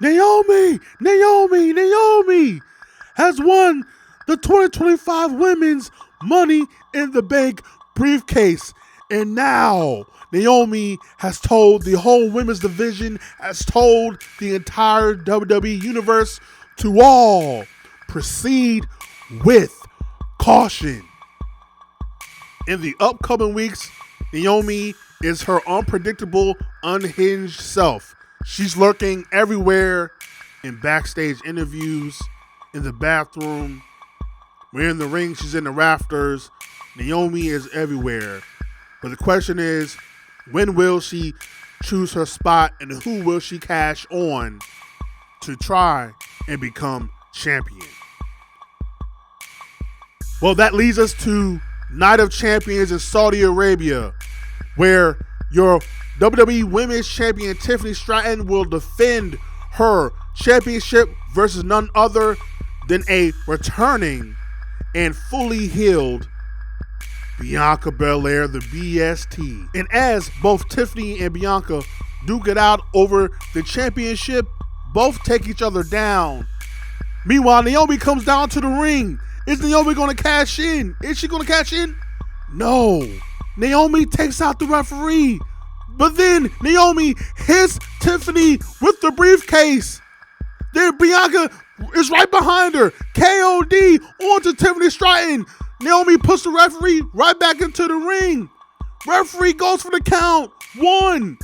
Naomi has won the 2025 Women's Money in the Bank briefcase. And now Naomi has told the whole women's division, has told the entire WWE universe to all proceed with caution. In the upcoming weeks, Naomi is her unpredictable, unhinged self. She's lurking everywhere, in backstage interviews, in the bathroom. We're in the ring, she's in the rafters. Naomi is everywhere. But the question is, when will she choose her spot and who will she cash on to try and become champion? Well, that leads us to Night of Champions in Saudi Arabia, where your WWE Women's Champion Tiffany Stratton will defend her championship versus none other than a returning and fully healed Bianca Belair, the BST. And as both Tiffany and Bianca duke it out over the championship, both take each other down. Meanwhile, Naomi comes down to the ring. Is Naomi going to cash in? Is she going to cash in? No. Naomi takes out the referee. But then Naomi hits Tiffany with the briefcase. Then Bianca is right behind her. KOD onto Tiffany Stratton. Naomi puts the referee right back into the ring. Referee goes for the count. 1,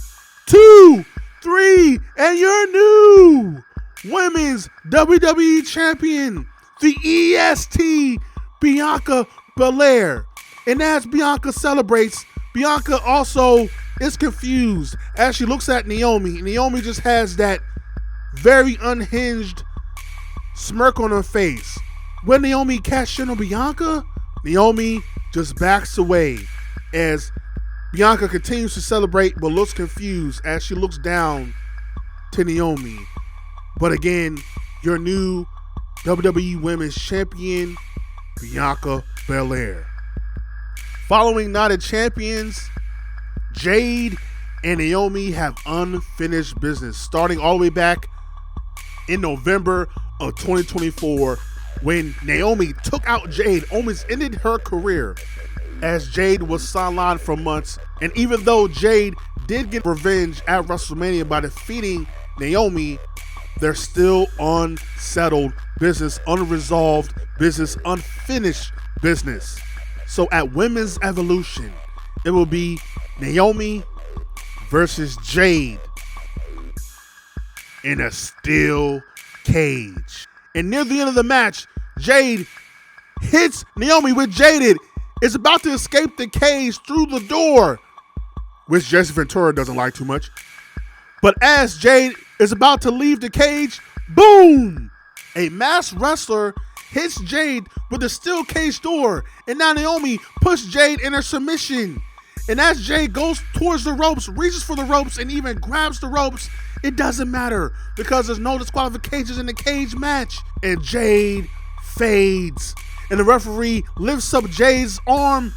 2, 3, and your new Women's WWE Champion, the EST, Bianca Belair. And as Bianca celebrates, Bianca also is confused as she looks at Naomi. Naomi just has that very unhinged smirk on her face. When Naomi cashed in on Bianca, Naomi just backs away as Bianca continues to celebrate but looks confused as she looks down to Naomi. But again, your new WWE Women's Champion, Bianca Belair. Following Night of Champions, Jade and Naomi have unfinished business, starting all the way back in November of 2024 when Naomi took out Jade, almost ended her career, as Jade was sidelined for months. And even though Jade did get revenge at WrestleMania by defeating Naomi, there's still unsettled business, unresolved business, unfinished business. So at Women's Evolution, it will be Naomi versus Jade in a steel cage. And near the end of the match, Jade hits Naomi with Jaded, is about to escape the cage through the door, which Jesse Ventura doesn't like too much. But as Jade is about to leave the cage, boom! A masked wrestler hits Jade with the steel cage door, and now Naomi pushes Jade in her submission. And as Jade goes towards the ropes, reaches for the ropes, and even grabs the ropes, it doesn't matter because there's no disqualifications in the cage match. And Jade fades. And the referee lifts up Jade's arm,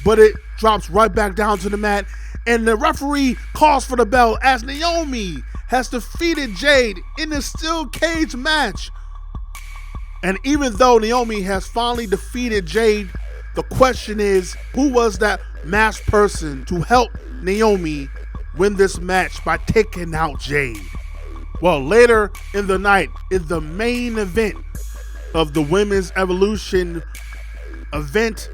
but it drops right back down to the mat. And the referee calls for the bell as Naomi has defeated Jade in a steel cage match. And even though Naomi has finally defeated Jade, the question is, who was that masked person to help Naomi win this match by taking out Jade? Well, later in the night, in the main event of the Women's Evolution event,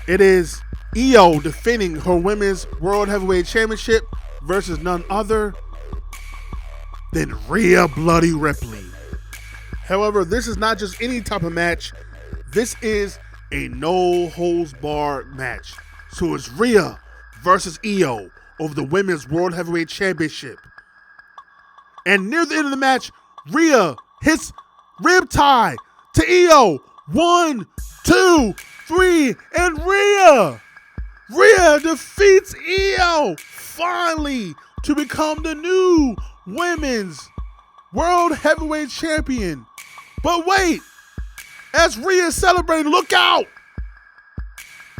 it is Io defending her Women's World Heavyweight Championship versus none other than Rhea Bloody Ripley. However, this is not just any type of match. This is a no-holds-barred match. So it's Rhea versus Io over the Women's World Heavyweight Championship. And near the end of the match, Rhea hits ribtie to Io. 1, 2, 3, and Rhea defeats Io finally to become the new Women's World Heavyweight Champion. But wait, as Rhea is celebrating, look out!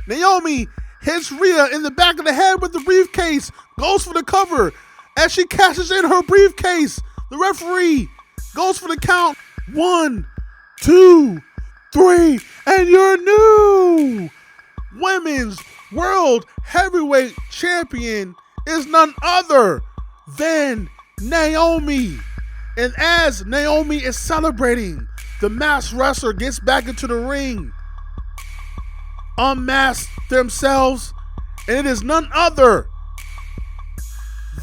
Naomi hits Rhea in the back of the head with the briefcase, goes for the cover. As she cashes in her briefcase, the referee goes for the count. 1, 2, 3, and your new Women's World Heavyweight Champion is none other than Naomi. And as Naomi is celebrating, the masked wrestler gets back into the ring, unmasked themselves, and it is none other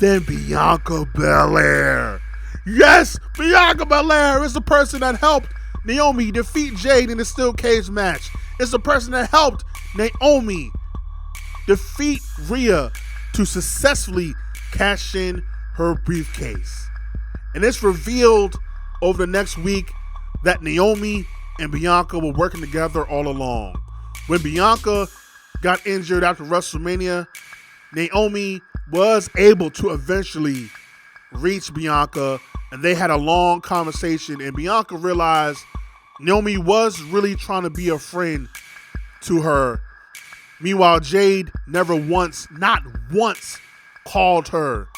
than Bianca Belair. Yes, Bianca Belair is the person that helped Naomi defeat Jade in the steel cage match. It's the person that helped Naomi defeat Rhea to successfully cash in her briefcase. And it's revealed over the next week that Naomi and Bianca were working together all along. When Bianca got injured after WrestleMania, Naomi was able to eventually reach Bianca, and they had a long conversation, and Bianca realized Naomi was really trying to be a friend to her. Meanwhile, Jade never once, not once, called her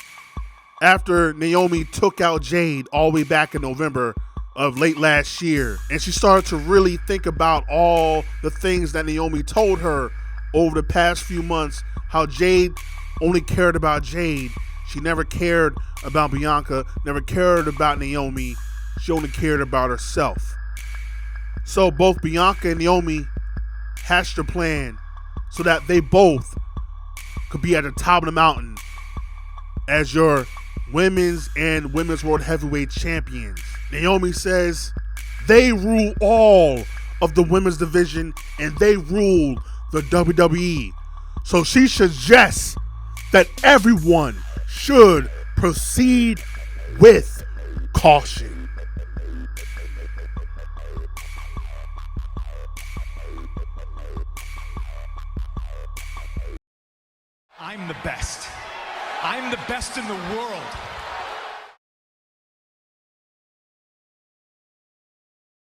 after Naomi took out Jade all the way back in November of late last year. And she started to really think about all the things that Naomi told her over the past few months, how Jade only cared about Jade. She never cared about Bianca, never cared about Naomi. She only cared about herself. So both Bianca and Naomi hatched a plan so that they both could be at the top of the mountain as your women's and women's world heavyweight champions. Naomi says they rule all of the women's division and they rule the WWE. So she suggests that everyone should proceed with caution. I'm the best. I'm the best in the world.